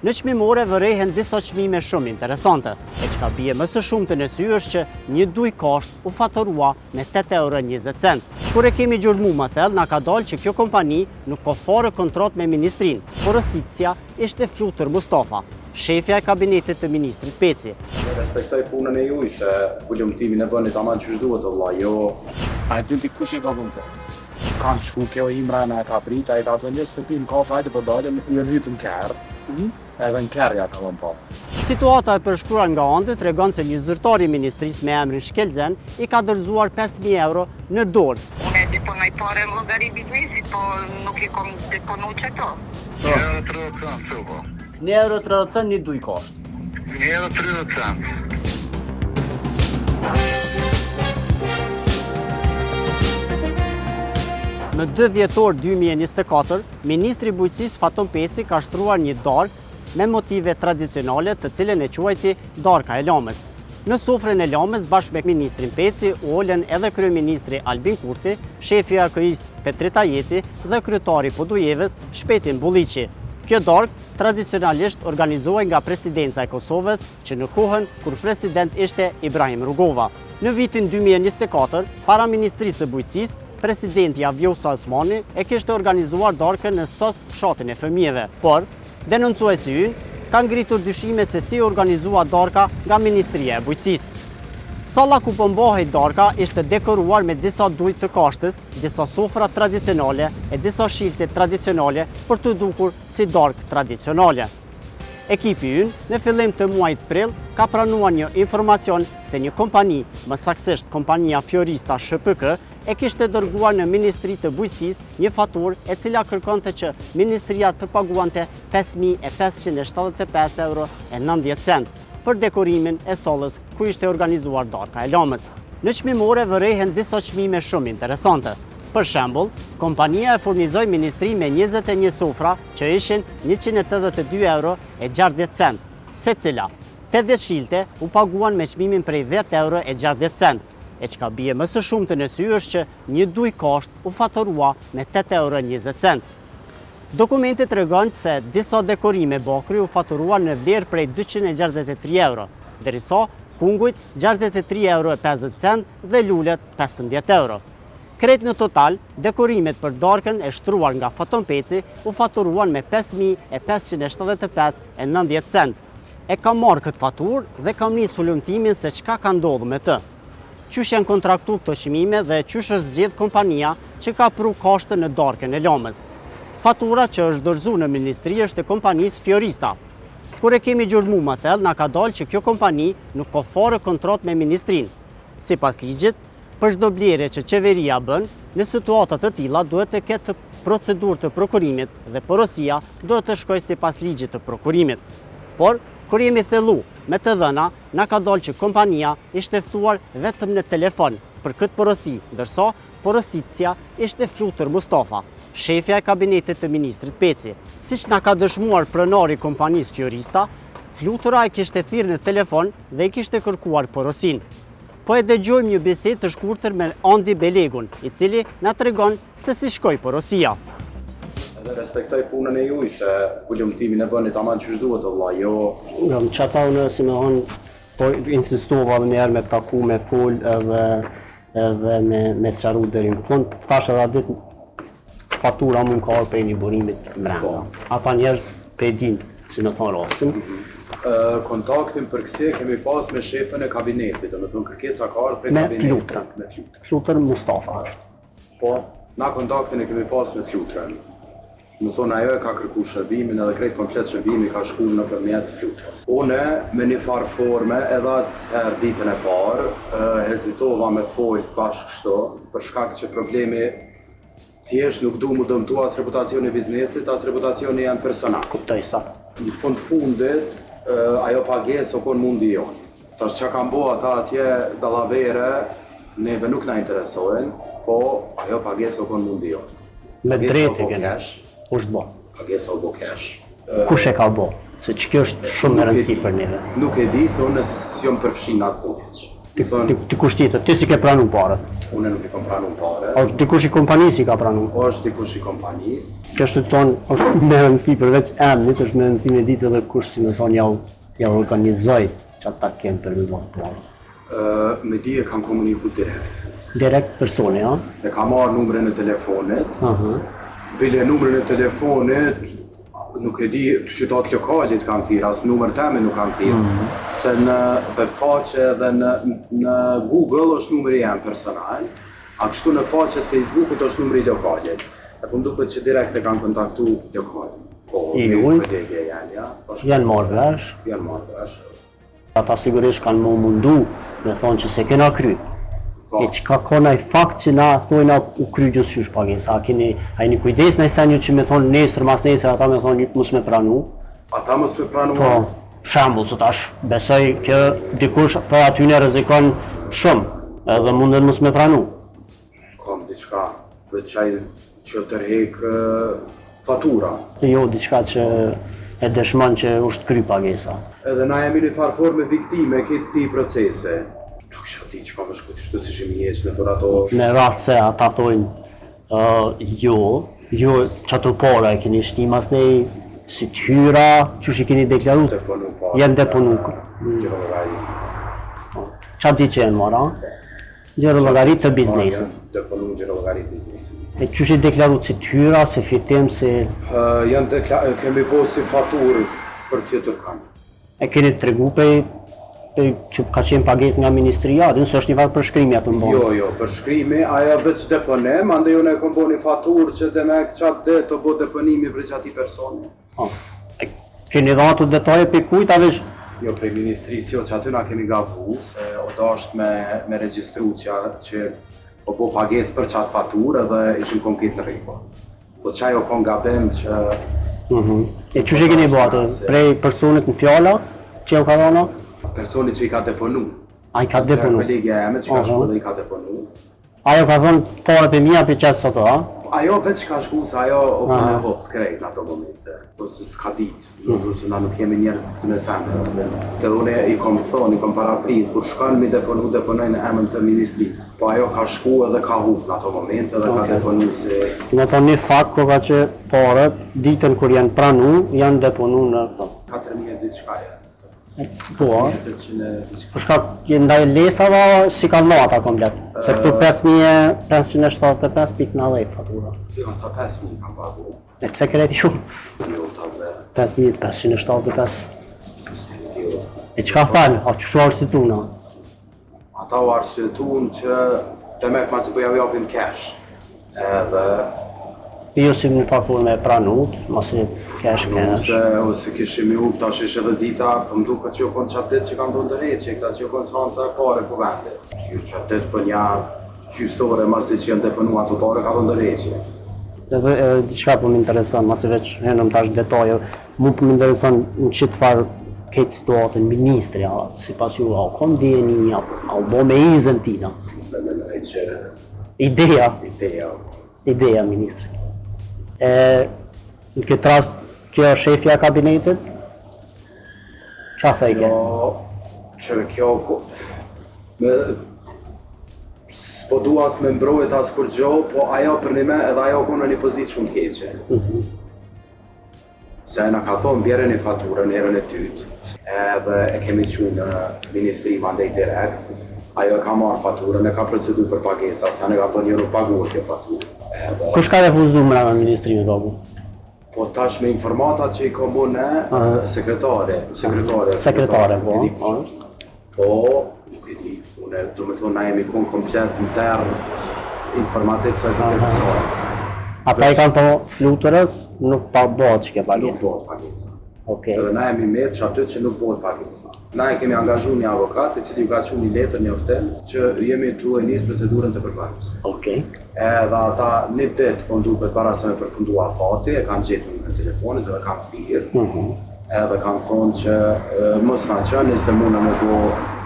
Në çmimore vërehen disa çmime shumë interesante, e çka bie më së shumti në sy është që një duj kasht u faturua me 8,20 €. Kur e kemi gjurmu më thellë, na ka dalë që kjo kompani nuk ka fare kontratë me ministrinë. Porositësia ishte Flutër Mustafa, shefja e kabinetit të ministrit Peci. Respektoj punën e juaj që ulëmtimin e bëni tamam çu duhet valla, jo. A ti kush e ka vënë po? Kanë shku kjo Imra në ka prit, ai ka thënë se pim kafe hajde po dalëm në hytën kerr. Edhe në kerr ja ka vënë po. Situata e përshkruar nga ande tregon se një zyrtar i ministrisë me emrin Shkelzen i ka dorëzuar 5.000 € në dorë. Unë e deponoj pare në llogari biznesit, po nuk i kom deponu qëto. 1,30 €, supo. 1,30 € një duj kasht. 1,30 €. Në 2 dhjetor 2024, Ministri i Bujqësisë Faton Peci ka shtruar një darkë me motive tradicionale të cilën e quajti Darka e Lamës. Në sofrën e Lamës bashkë me Ministrin Peci u olën edhe Kryeministri Albin Kurti, shefi i AKI-s Petrit Ajeti dhe kryetari i Podujevës Shpetin Bulliqi. Kjo darkë tradicionalisht organizohej nga Presidenca e Kosovës, që në kohën kur president ishte Ibrahim Rugova. Në vitin 2024, para Ministrisë së Bujqësisë, presidenti Vjosa Osmani e kishte organizuar darkën në sos fshatin e fëmijëve, por denoncuesi ynë ka ngritur dyshime se si organizua darka nga Ministria e Bujqësisë. Salla ku po mbahej darka ishte dekoruar me disa dujt të kashtës, disa sofra tradicionale e disa shilte tradicionale për të dukur si darkë tradicionale. Ekipi ynë në fillim të muajit prill ka pranuar një informacion se një kompani, më saktësisht kompania Fiorista SHPK, e kishte dërguar në Ministri të Bujqësisë një faturë e cila kërkonte që Ministria të paguante 5.575,90 € për dekorimin e sallës ku ishte organizuar darka e Lamës. Në çmimore vërehen disa çmime shumë interesante. Për shembull, kompania e furnizoi ministrinë me 21 sofra që ishin 182,60 €, secila. 80 shilte u paguan me çmimin prej 10,60 €, e çka bie më së shumti në sy është që një duj kasht u faturua me 8,20 €. Dokumenti tregon se disa dekorime bakri u faturuan në vlerë prej 263 €, derisa kungujt 63,50 € dhe lulet 15 € Krejt në total, dekorimet për darkën e shtruar nga Faton Peci u faturuan me 5.575,90 €. E kam marrë këtë faturë dhe kam nisë hulumtimin se çka ka ndodhur me të. Qysh janë kontraktu këto çmime dhe qysh është zgjedh kompania që ka pru kashtën në darkën e Lamës. Fatura që është dorëzuar në ministri është e kompanisë Fiorista. Kur e kemi gjurmu më thellë, na ka dalë që kjo kompani nuk ka fare kontratë me ministrinë. Sipas ligjit, për çdo blerje që qeveria bën, në situata të tilla duhet të ketë procedurë të prokurimit dhe porosia duhet të shkojë sipas ligjit të prokurimit. Por, kur jemi thellu me të dhëna, na ka dalë që kompania ishte ftuar vetëm në telefon për këtë porosi, ndërsa porositësia ishte Flutër Mustafa, shefja e kabinetit të ministrit Peci. Siç na ka dëshmuar pronari i kompanisë Fiorista, Flutëra e kishte thirrë në telefon dhe i kishte kërkuar porosin. Po e dëgjojmë një bisedë të shkurtër me Andi Belegun, i cili na tregon se si shkoi porosia. Edhe respektoj punën e juaj që ulëmtimin e bëni tamam çu duhet valla, jo. Çata unë si më thonë, po insistova më herë me taku me fol edhe me sqaru deri në fund. Thash edhe atë ditë fatura mund ka prej një burimit brenda. Ata njerëz pe din, si në thonë rastin. Kontaktin për kësaj kemi pas me shefën e kabinetit, domethënë kërkesa ka ardhur prej Me kabinetit. Flutër. Flutër Mustafa është. Po, na kontaktin e kemi pas me Flutrën. Më thonë ajo e ka kërku shërbimin edhe krejt komplet shërbimi ka shku nëpërmjet Flutrës. Une me një farë forme edhe atëherë ditën e parë hezitova me folë bashkë kështu për shkak që problemi thjesht nuk du mu dëmtu as reputacioni i biznesit, as reputacioni janë personal. Kuptoj sa. Në fundit, ajo pagesë o kon mundi jonë. Tash që kam bo ata atje dallavere, neve nuk na interesojnë, po ajo pagesë o kon mundi jonë. Me drejtë kena. Është bo. Pagesa u bo cash. Kush e ka bo? Se që kjo është shumë e rëndësi për neve. Nuk e di se unë s'jom përfshin atë punës. Dikush tjetër, ti si ke pranu parët? Unë nuk i kom pranu pare. Është dikush i kompanisë i ka pranu? Është dikush i kompanisë. Kështë të tonë është me rëndësi përveç emnit, është me rëndësi me ditë edhe kush si me thonë ja organizoj që ata kemë për me do të parë. Me di e kam komuniku direkt. Direkt personi, ja? E kam marrë numrin e telefonit. Aha. Bile numrin e telefonit, nuk e di qytet lokalit kam thirr, as numër teme nuk kam thirr. Se në webfaqe dhe në Google është numri jam personal, a kështu në faqet Facebookut është numri lokalit. E po duket që direkt e kanë kontaktu lokalin. Po, me kolege janë, ja. Janë marrë vesh. Janë marrë vesh. Ata sigurisht kanë më mundu me thonë që se kena kry. E që ka kona i fakt që na thojna u kry gjithësysh pagesa. A jeni kujdes në senju që me thonë nesër, mas nesër, ata me thonë mos me pranu? Ata mos me pranu? Po, shambull që tash, besoj që dikush për aty në rrezikon shumë, edhe mundet mos me pranu. S'kam diçka, veçaj që tërhek fatura. Jo, diçka që e dëshmon që është kry pagesa. Edhe na jemi në farfor me viktime këtij procese. Nuk shoh ti çka më shkoj çdo si jemi jesh në ato. Në rast se ata thonë jo çato para e keni shtim as ne si hyra, çush i keni deklaruar? Janë deponu. Çfarë di që janë marrë? Gjero llogarit të biznesit. Deponu gjero llogarit biznesit. E çush i deklaruar si hyra, si fitim, si janë kemi posë si faturë për tjetër kanë. E keni tregu që ka qenë pagesë nga ministria, dhe nësë është një farë përshkrimi atë mbonë? Jo, përshkrimi, aja veç deponem, ande ju ne kom bo një faturë që dhe me qatë dhe të bo deponimi për qati personi. Keni dha të detaje për kujt, a vesh? Jo, prej ministrisë, jo, që aty na kemi gavu, se o da është me registru që o bo pagesë për qatë faturë dhe ishim kom kitë në rripo. Po qaj o kom gabim që... E që keni bo atë? Prej personit në fjalla, që u ka dhona? Personi që i ka deponu. A i ka deponu? Kolegja eme që ka shku dhe i ka deponu. Ajo ka thonë pare për mija për qëtë soto, a? Ajo veç ka shku se ajo o përne hopë krejt në ato momente. Po se s'ka ditë, se na nuk jemi njerës të në sende. Dhe une i kom thonë, i kom paraprit, kur shkanë mi deponojnë emën të ministrisë. Po ajo ka shku edhe ka hupë në ato momente dhe ka deponu se... Në thonë një fakt, koka që parët, ditën kur janë pranu, janë deponu në këto. 4.000 diçka janë. Po, për shkak ndaj lesave si kanë marrë ata komplet. Se këtu 5.575.90 fatura. Jo, ta 5.000 kanë pagu. E pse kreti shumë? Jo, ta dhe... 5.575. E çka falë? A që shu arsytuna? Ata u arsytun që të mek masi po javim cash. Edhe... Jo si në farë me pranut, masi cash. Ose kishim ju tash ishe dhe dita, po më duket që jo konë qatë ditë që kanë dhënë dërheqje, këta që jo konë s'hanca e pare po vende. Ju qatë ditë për një gjysore masi që janë deponu ato pare ka dhënë dërheqje. Dhe diçka po më intereson, masi veç henëm tash detaje, mu po më intereson në qitë farë këtë situatën ministri, si pas ju, a kom djeni, a u bo me izën tina? Ideja, ministri. Në këtë rast, kjo është shefja kabinetit? Qa thejke? Jo, që kjo... S'po du as me mbrojt as kur gjo, po ajo për një me edhe ajo konë në një pozit shumë t'keqe. Se na ka thonë bjerë një faturë në erën e tytë, edhe e kemi që në ministri mandej direkt, ajo ka marrë faturën, e ka procedu për pagesa, se ne ka thonë një nuk paguar kjo faturë. Kush ka refuzu më në ministrimin rogu? Po tash me informatat që i komu në sekretare. Sekretare, po. Po, nuk e di, une du me thonë na jemi konë komplet në terë informativ që e të përësore. Ata i kanë po flutërës, nuk pa bëhet që ke pagesa? Nuk bëhet pagesa. Edhe na jemi mirë që aty që nuk bëhet pagesa. Na e kemi angazhu një avokat i cili ju ka që një letër një oftel që jemi tu e njës procedurën të përparuse. Edhe ata një ditë po nduket para se me përfundua fati, e kanë gjetur në telefonit edhe kanë thirrë. Edhe kanë thonë që mos na qëni se muna me bo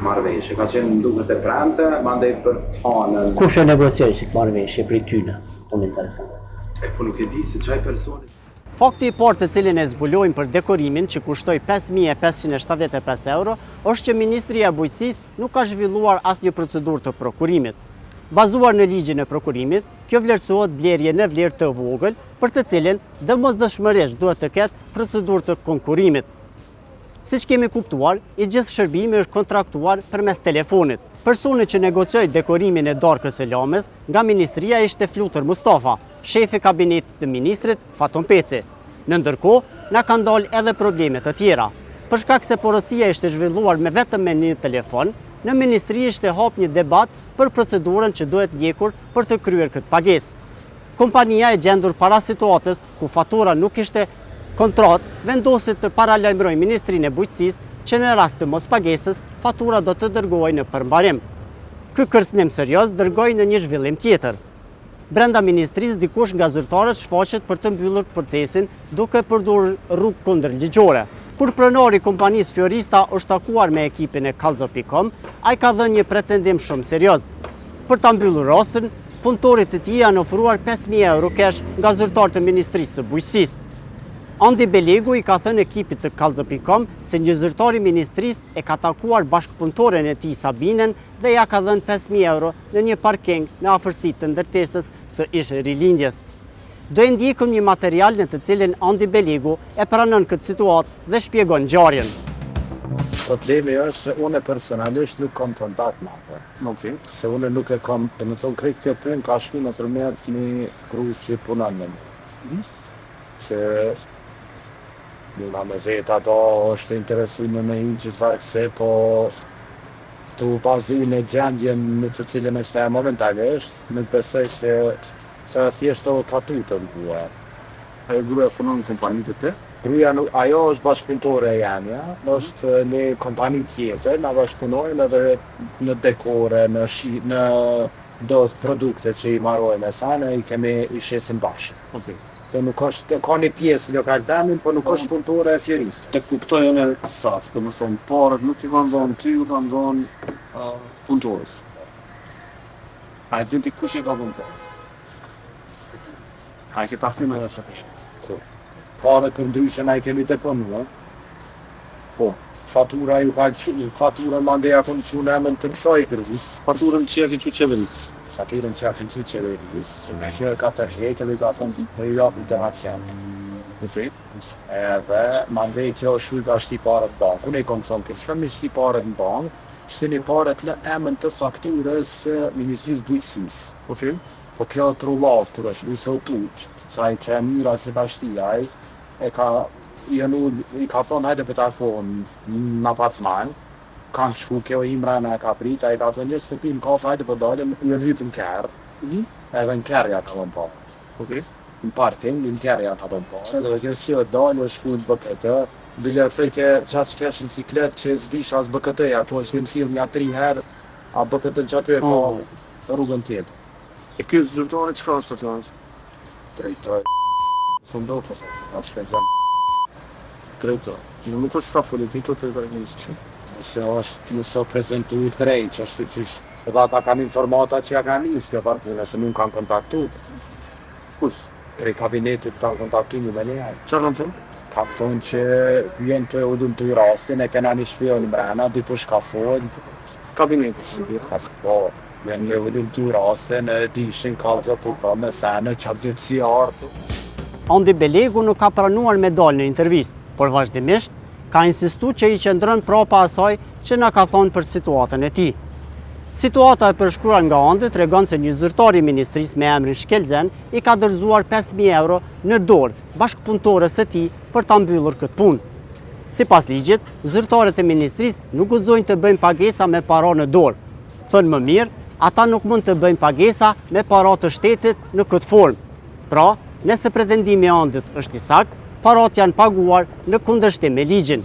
marrëveshje. Ka qenë nduket e premte, mandej për hanën. Kush e negocioj si të marrëveshje për i tyne? Po më interesant. Po nuk e di se qaj personit. Fakti i parë të cilin e zbulojmë për dekorimin që kushtoi 5.575 euro është që Ministria e Bujqësisë nuk ka zhvilluar asnjë procedurë të prokurimit. Bazuar në ligjin e prokurimit, kjo vlerësohet blerje në vlerë të vogël, për të cilin domosdoshmërisht duhet të ketë procedurë të konkurimit. Siç kemi kuptuar, i gjithë shërbimi është kontraktuar përmes telefonit. Personi që negocioi dekorimin e darkës së lames nga Ministria ishte Flutër Mustafa, shefi kabinetit të ministrit Faton Peci. Në ndërkohë, na kanë dalë edhe probleme të tjera. Për shkak se porosia ishte zhvilluar vetëm me një telefon, në ministri ishte hap një debat për procedurën që duhet ndjekur për të kryer këtë pagesë. Kompania e gjendur para situatës ku fatura nuk ishte kontrat, vendosi të paralajmërojë Ministrinë e Bujqësisë që në rast të mospagesës, fatura do të dërgohej në përmbarim. Ky kërcënim serioz dërgoi në një zhvillim tjetër. Brenda ministrisë dikush nga zyrtarët shfaqet për të mbyllur procesin duke përdorur rrugë kundërligjore. Kur pronari i kompanisë Fiorista është takuar me ekipin e Kallzo.com, ai ka dhënë një pretendim shumë serioz. Për ta mbyllur rastin, punëtorit të tij janë ofruar 5.000 euro kesh nga zyrtarët e Ministrisë së Bujqësisë. Andi Belegu i ka thënë ekipit të Kallzo.com se një zyrtar i ministrisë e ka takuar bashkëpunëtoren e tij Sabinen dhe ja ka dhënë 5.000 euro në një parking në afërsi të ndërtesës së ish rilindjes. Do e ndjekim një material në të cilin Andi Belegu e pranon këtë situatë dhe shpjegon ngjarjen. Problemi është se unë personalisht nuk kam kontakt me atë. Okej. Se unë nuk e kam, dhe më thonë krejt kjo të ka shku në tërmet një kruz që punon me më. Që nga me vetë ato është interesuar me hinë që fakë se po të bazu në gjendjen në të cilën është e momentalisht, në besoj që thjesht o tatu të mbuar. Ajo gruaja punon në kompani të te? Gruaja ajo është bashkëpunëtore e jamja, është në kompani tjetër, na bashkëpunojmë edhe në dekore, në do produkte që i marrojmë e sana, i shesim bashkë. Okej. Dhe nuk është, ka një pjesë lokaldamin, po nuk është punëtore e Fioristë. Të kuptoj unë saktë, do më thonë, parët nuk t'i kanë dhënë ty, u kanë dhënë punëtorës. A e din ti kush e ka dhënë parë? A e ke ta fyme dhe që kështë? Parët për ndryshën a i kemi të pënu, po. Fatura ju ka qënë, fatura mandeja kënë qënë emën të kësaj kërës. Faturën që ja ke që qeverit? Faturën që ja ke që qeverit. Me kjo ka tërhetë dhe ka thënë për i rapë internacion. Edhe mandej kjo është ka shti parët bankë. Unë e kom thënë për shkëm i shti parët në bankë, shtini parët në emën të fakturës Ministrisë Bujqësisë. Okej. Po kjo të rullavë të është lusë tutë. Sa i që e mira që ka shtiaj, i ka thonë hajde për telefonë në apartman, kanë shku kjo imra në ka prit, a i ka thonë njësë të pimë kafe, hajde për dalëm, i rrypë në kërë, edhe në kërë ja ka thonë pa. Okej. Në parking, në kërë ja ka thonë pa. Edhe kjo si o dalë, shku në BKT, bile frejke qatë që kesh në siklet që s'dish as BKT-ja, to është të mësirë një 3 herë, a BKT që aty e ka rrugën tjetë. E kjo zyrtare çka është atë? Drejtoj, së ndo po, a shpenzën. Drejtoj. Nuk është sa politikë të kryeministrit. Nëse o prezentu i drejt, që është që edhe ata kanë informata që ja kanë njësë kjo parë, nëse nuk kanë kontaktu. Kush? Prej kabinetit kanë kontaktu një me njëherë. Çfarë kanë thënë? Kanë thonë që vjen të udhëm të i rastin, e kena një shpion në mrena, dipo shkafojnë. Kabineti. Po, vjen të udhëm të i rastin, e dishin Kallzo.com me sene, që atë si artë. Andi Belegu nuk ka pranuar me dalë në intervistë, por vazhdimisht ka insistu që i qëndron prapa asaj që na ka thonë për situatën e tij. Situata e përshkruar nga Andi tregon se një zyrtar i ministrisë me emrin Shkelzen i ka dorëzuar 5.000 euro në dorë bashkëpunëtores së tij për ta mbyllur këtë punë. Sipas ligjit, zyrtarët e ministrisë nuk guxojnë të bëjnë pagesa me para në dorë. Thënë më mirë, ata nuk mund të bëjnë pagesa me para të shtetit në këtë formë. Pra, nëse pretendimi i Andit është i saktë, parat janë paguar në kundërshtim me ligjin.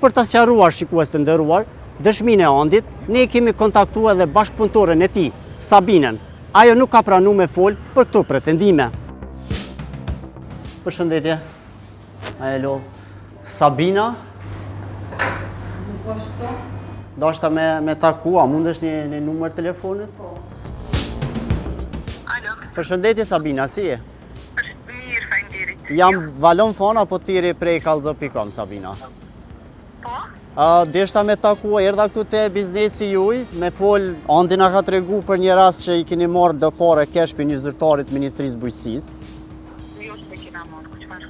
Për të sqaruar shikues të nderuar, dëshminë e Andit, ne kemi kontaktuar edhe bashkëpunëtoren e tij, Sabinen. Ajo nuk ka pranuar me fol për këto pretendime. Përshëndetje. Alo. Sabina? Po shko? Dashta me taku, a mundesh një numër telefonit? Po. Alo, Përshëndetje Sabina, si je? mirë, faleminderit. Jam Valon Fona, po tiri prej kallzo.com, Sabina. Po? Deshta me taku, erdha këtu te biznesi juj, me fol, Andi na ka tregu për një rast që i keni marrë do pare kesh për një zyrtarit Ministrisë Bujqësisë. Jo se kena marrë, çfarë?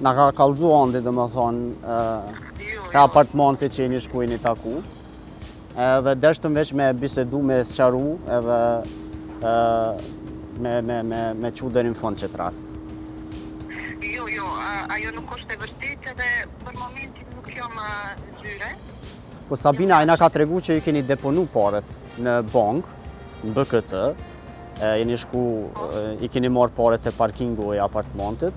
Na ka kallzu Andi, domethënë, te apartmenti që jeni shkuini taku. Edhe deshtëm veç me bisedu, me sqaru, edhe me qu deri në fund qëtë rast. Jo, ajo nuk është e vërtetë edhe për momentin nuk jam zyre. Po Sabina, ai na ka tregu që ju keni deponu paret në bank, në BKT, jeni shku, i keni marrë paret e parkingu e apartamentit,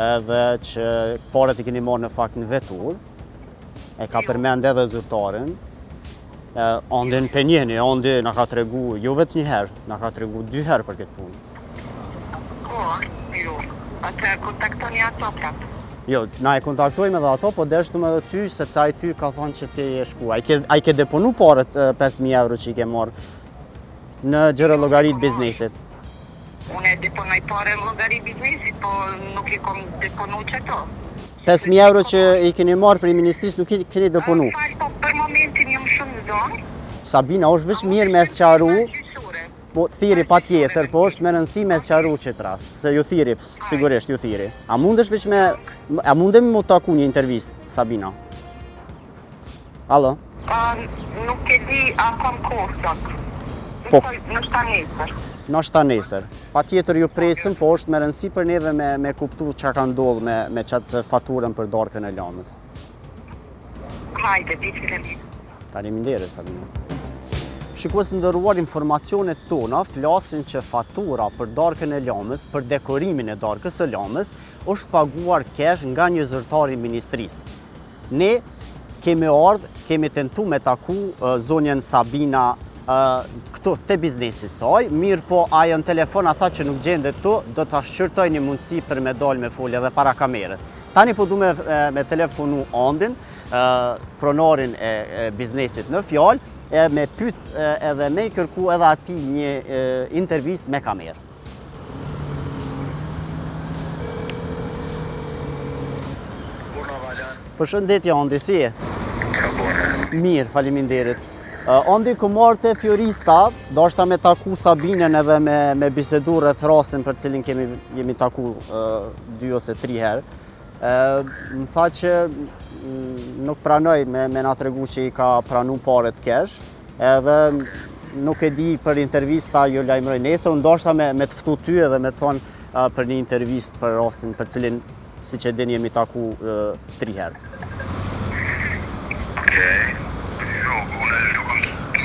edhe që paret i keni marrë në fakt në vetur, e ka përmend edhe zyrtarin. Andi në penjeni, Andi na ka tregu, jo vetë një herë, na ka tregu 2 herë për këtë punë. Po, jo. Atë kontaktoni ato prapë. Jo, na e kontaktojmë edhe ato, po deshtëm edhe ty, sepse ai ty ka thonë që ti je shku. Ai ke deponu paret 5.000 euro që i ke marrë në gjërë llogarit biznesit. Unë e deponoj pare në llogari biznesit, po nuk i kom deponu qëto. 5.000 euro që i keni marrë për i ministrisë nuk i keni deponu. Falë, po për momentin jam shumë zonë. Sabina, është veç mirë me sqaru, po thiri pa tjetër, po është me rëndësi me sqaru qëtë rast, se ju thiri, sigurisht ju thiri. A mundesh veç a mundemi mu taku një intervistë, Sabina? Alo? Nuk e di a kom kohë sot. Po. Në shta nesër. Në shta nesër. Pa tjetër ju presim, po është me rëndësi për neve me kuptu që ka ndodhë me qatë faturën për darkën e lamës. Hajde, di fillim. Faleminderit, Sabina. Shikues të nderuar, informacionet tona flasin që fatura për darkën e lamës, për dekorimin e darkës së lamës, është paguar kesh nga një zyrtar i ministrisë. Ne kemi tentu me taku zonjën Sabina këtu te biznesi saj, mirë po ajo në telefon a tha që nuk gjendet tu, do ta shqyrtoj një mundësi për me dal me folje edhe para kamerës. Tani po du me telefonu Andin, pronarin e biznesit në fjalë, me pyet edhe me kërku edhe ati një intervist me kamerë. Përshëndetje Andi, si e? Mirë, faleminderit. Andi, ku marrë te Fiorista, dashta me taku Sabinën edhe me bisedu rreth rastin për cilin jemi taku 2 ose 3 herë. Më tha që nuk pranoj me na tregu që i ka pranu paret kesh, edhe nuk e di për intervista ju lajmëroj nesër, unë dashta me të ftu ty edhe me të thonë për një intervist për rastin për cilin si që din jemi taku 3 herë. Okej. Jo, unë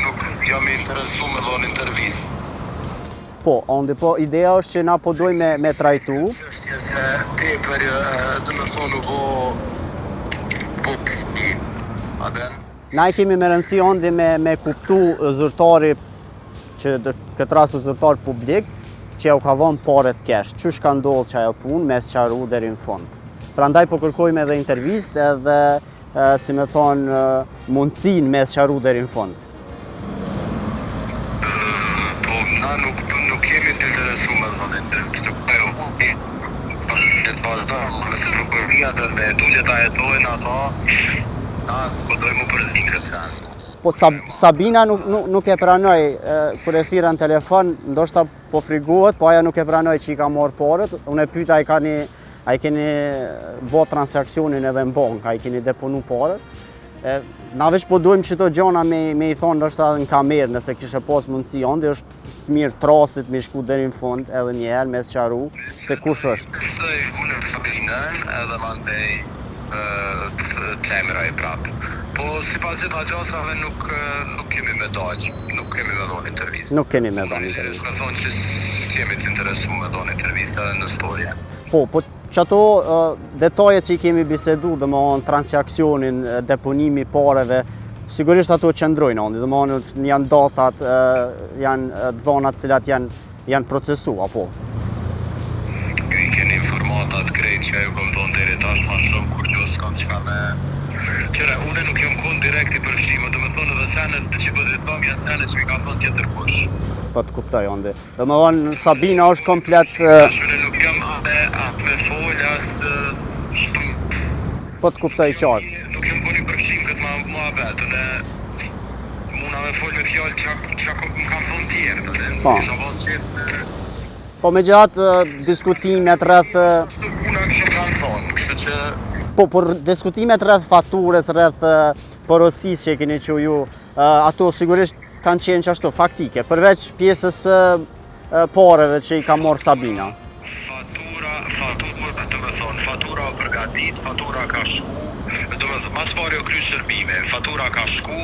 nuk jam interesu me dhon intervist. Po, Andi, po ideja është që na po dojmë me trajtu. Çështja se tepër do të thonë po a den? Na i kemi me rëndësi Andi me kuptu zyrtari që këtë rast zyrtar publik që u ka dhënë paret kesh. Çysh ka ndodhur që ajo punë me sqaru deri në fund. Prandaj po kërkojmë edhe intervistë edhe si me thonë mundësinë me sqaru deri në fund. Po na nuk kemi të interesu me dhënë intervistë. Nëse nuk përvija dhe me dullet a jetojnë ato, na s'po dojmë përzin këtë kanë. Po Sabina nuk e pranoj, kër e thira në telefon, ndoshta po frigohet, po aja nuk e pranoj që i ka marrë paret. Unë e pyta a i keni bo transakcionin edhe në bank, a i keni deponu paret. Na veç po dojmë që to gjona me i thonë ndoshta në kamerë, nëse kishe pas mundësi Andi, është të mirë trasit me shku deri në fund edhe një herë me sqaru se kush është. Kësoj unë Sabinën edhe mandej të emra i prapë. Po si pas gjitha gjasave nuk kemi me dajq, nuk kemi me dhënë intervistë. Nuk keni me dhënë intervistë. Shka thonë që s'jemi të interesu me dhënë intervistë edhe në storje. Po që ato detajet që i kemi bisedu, dhe më onë transakcionin, deponimi pareve, sigurisht ato qëndrojnë Andi, dhe më onë janë datat, janë dhonat cilat janë procesu, apo? Ju i keni informatat krejt që ju kom tonë deri tash ma shumë kur që s'kam qka me... Qëre, une nuk jam kun direkt i përshime, dhe me thonë edhe senet që po të thom janë senet që mi ka thonë tjetër kush. Po të kuptoj, Andi. Dhe më onë Sabina është komplet... Shune nuk jam me foljas Po të kuptoj qartë. nuk jam bëni përfshim këtë ma betën e muna me folë me fjallë që më kam thonë tjerë, Po. si shë pas qef Po me gjatë diskutimet rreth së puna kështë kanë thonë, kështë që po por diskutimet rreth faturës, rreth porosisë që keni që ju, ato sigurisht kanë qenë qashtu faktike, përveç pjesës pareve që i ka morë Sabina. fatura përgatit, fatura ka shku. Do me thënë, mas pari o kry shërbime, fatura ka shku,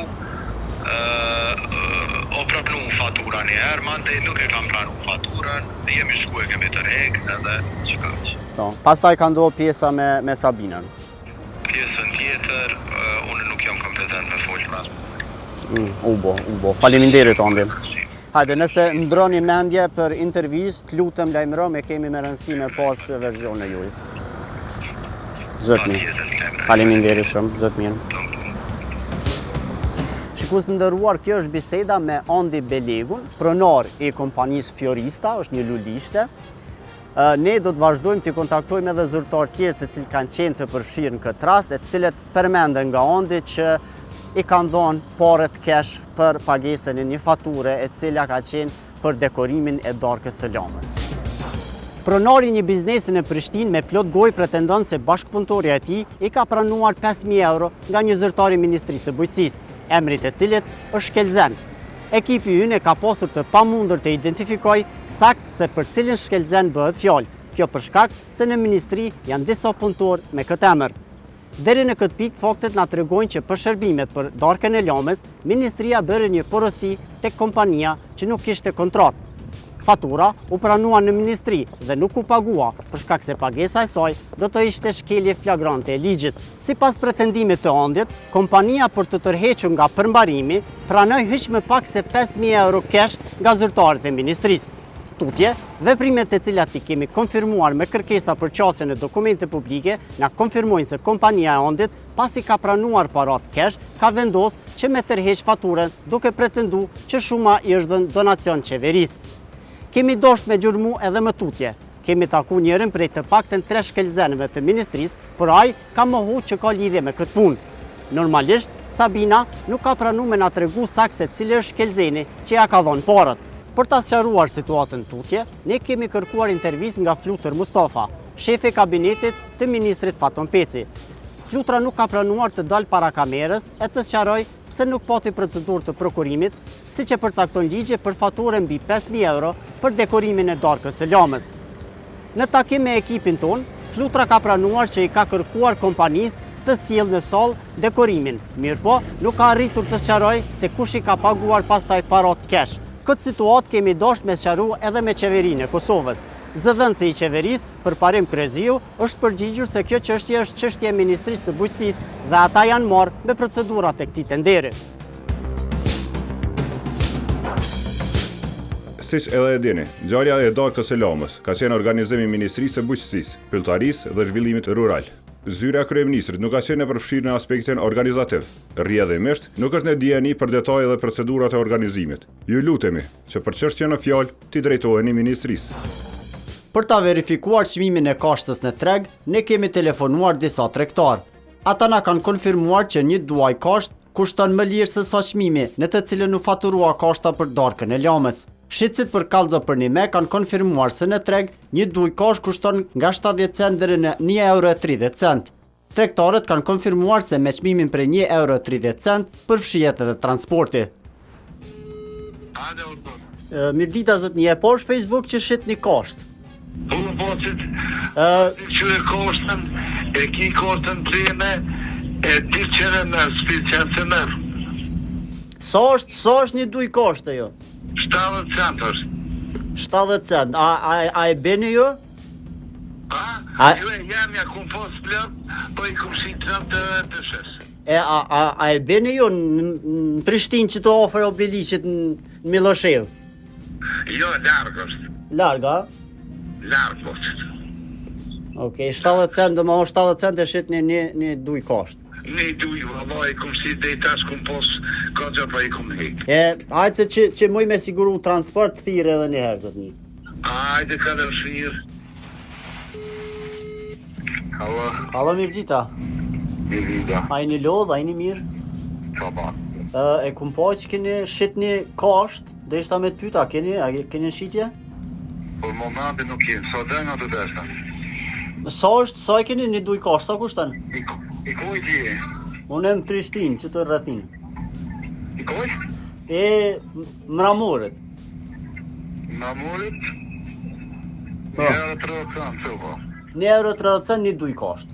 o pranu fatura njëherë, mande nuk e kam pranu faturën, jemi shku e kemi të rek, edhe që ka që. Po, pastaj ka ndohë pjesa me Sabinën. Pjesën tjetër, unë nuk jam kompetent me folë pra. Ubo. Faleminderit Andi. Hajde, nëse ndroni mendje për intervistë, lutem lajmëro me kemi me rëndësi me pas versionin e juaj. Zot mirë. Faleminderit shumë, zot mirë. Shikues të nderuar, kjo është biseda me Andi Belegun, pronar i kompanisë Fiorista, është një lulishte. Ne do të vazhdojmë të kontaktojmë edhe zyrtarë tjerë të cilë kanë qenë të përfshirë në këtë rast, e cilët përmenden nga Andi që i kanë dhonë paret cash për pagesën e një fature e cila ka qenë për dekorimin e darkës së Lamës. Pronari një biznesi në Prishtinë me plot gojë pretendon se bashkëpunëtori e tij i ka pranuar 5.000 euro nga një zyrtar i Ministrisë së Bujqësisë, emri i cilit është Shkelzen. Ekipi ynë ka pasur të pamundur të identifikoj sakt se për cilin Shkelzen bëhet fjalë. Kjo për shkak se në ministri janë disa punëtorë me këtë emër. Deri në këtë pikë faktet na tregojnë që për shërbimet për darkën e Lamës, ministria bëri një porosi tek kompania që nuk kishte kontratë. Fatura u pranua në ministri dhe nuk u pagua, për shkak se pagesa e saj do të ishte shkelje flagrante e ligjit. Sipas pretendimit të Andit, kompania për të tërhequr nga përmbarimi pranoi hiç më pak se 5.000 euro cash nga zyrtarët e ministrisë. Tutje, veprimet të cilat i kemi konfirmuar me kërkesa për qasjen e dokumente publike na konfirmojnë se kompania e Andit, pasi ka pranuar parat cash, ka vendosur që me tërheq faturën duke pretenduar që shuma i është dhënë donacion qeverisë. Kemi dosht me gjurmu edhe më tutje. Kemi taku njërin prej të paktën 3 shkelzenëve të ministrisë, por ai ka mohu që ka lidhje me këtë punë. Normalisht, Sabina nuk ka pranu me na tregu sakt se cili është shkelzeni që ja ka dhënë parat. Për ta sqaruar situatën tutje, ne kemi kërkuar intervistë nga Flutër Mustafa, shefi i kabinetit të ministrit Faton Peci. Flutra nuk ka pranuar të dalë para kamerës e të sqaroj pse nuk pati procedurë të prokurimit, si që përcakton ligje për faturë mbi 5.000 euro për dekorimin e darkës së Lamës. Në takim me ekipin ton, Flutra ka pranuar që i ka kërkuar kompanisë të sjellë në sallë dekorimin, mirëpo nuk ka arritur të sqaroj se kush i ka paguar pastaj parat cash. Këtë situatë kemi dashur me sqaru edhe me qeverinë e Kosovës. Zëdhënësi i qeverisë, Përparim Kryeziu, është përgjigjur se kjo çështje është çështje e Ministrisë së Bujqësisë dhe ata janë marrë me procedurat e këtij tenderi. Siç edhe e dini, ngjarja e darkës së Lamës ka qenë organizim i Ministrisë së Bujqësisë, Pylltarisë dhe Zhvillimit Rural. Zyra e kryeministrit nuk ka qenë e përfshirë në aspektin organizativ. Rrjedhimisht nuk është në dieni për detaje dhe procedurat e organizimit. Ju lutemi që për çështjen në fjalë t'i drejtoheni ministrisë. Për ta verifikuar çmimin e kashtës në treg, ne kemi telefonuar disa tregtar. Ata na kanë konfirmuar që një duaj kashtë kushton më lirë se sa çmimi në të cilën u faturua kashta për darkën e Lamës. Shitësit për kallëzo për një me kanë konfirmuar se në treg një duaj kashtë kushton nga 70 cent deri në 1,30 euro. Tregtarët kanë konfirmuar se me çmimin për 1,30 euro përfshihet edhe transporti. Mirdita zot, një e poshtë Facebook që shit një kashtë. Unë poqit, që e koshtën, e ki koshtën trime, e ti qene në spicjen se nërë. Sa është një duaj kashtë jo? 70 cent është. 70 cent. A e beni ju? Jo e jam ja kum pos plot, po i kum shi 30 të shes. A e beni ju në Prishtinë që të ofër obiliqit në Miloshev? Jo, largë është. Larga? Largë poqit. Okej, 70 cent, do më 70 cent e shit një duaj kashtë. Një duj, valla i kum si dhe i tash kum pos, ka gjë pa i kum hek. Hajtë se që muj me siguru transport të thirë edhe një herë, zot një. Hajde ka dhe shirë. Hallå, Hallå mirë dita. det är Vida. A jeni lodh, a jeni mirë? Çaba. E kum po që keni shitni kasht, dhe ishta me të pyta, keni në shitje? Për momentin nuk jem, sa dhe nga të desha. Sa e keni një duj kasht, sa kushtan? I koj ti? Unë e më Prishtinë, që të rrethin. I koj? E Mramorët. Namurit? Po. 1,30 cent, so po. 1,30 euro një duj kasht.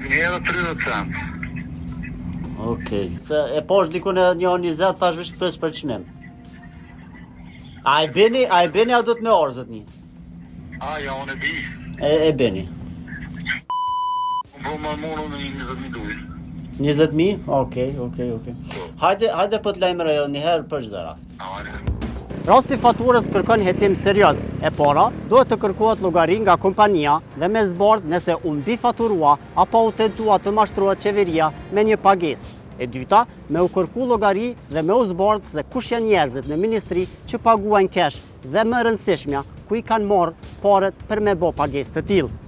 1,30 cent. Okej. Se e poshtë dikun e 1,20 tash vesh pës për çmim. A e beni a do të me orë zotni? Ja, unë e di. E beni. Unë po më morën në 20.000 duj. 20.000? Okej. Hajde po të lajmëroj një herë për çdo rast. Rasti faturës kërkon hetim serioz. E para, duhet të kërkohet llogari nga kompania dhe me zbardh nëse u mbi faturua apo u tentua të mashtrohet qeveria me një pagesë. E dyta, me u kërku llogari dhe me u zbardh se kush janë njerëzit në ministri që paguajnë kesh dhe më rëndësishmja ku i kanë marrë paret për me bë pagesë të tillë.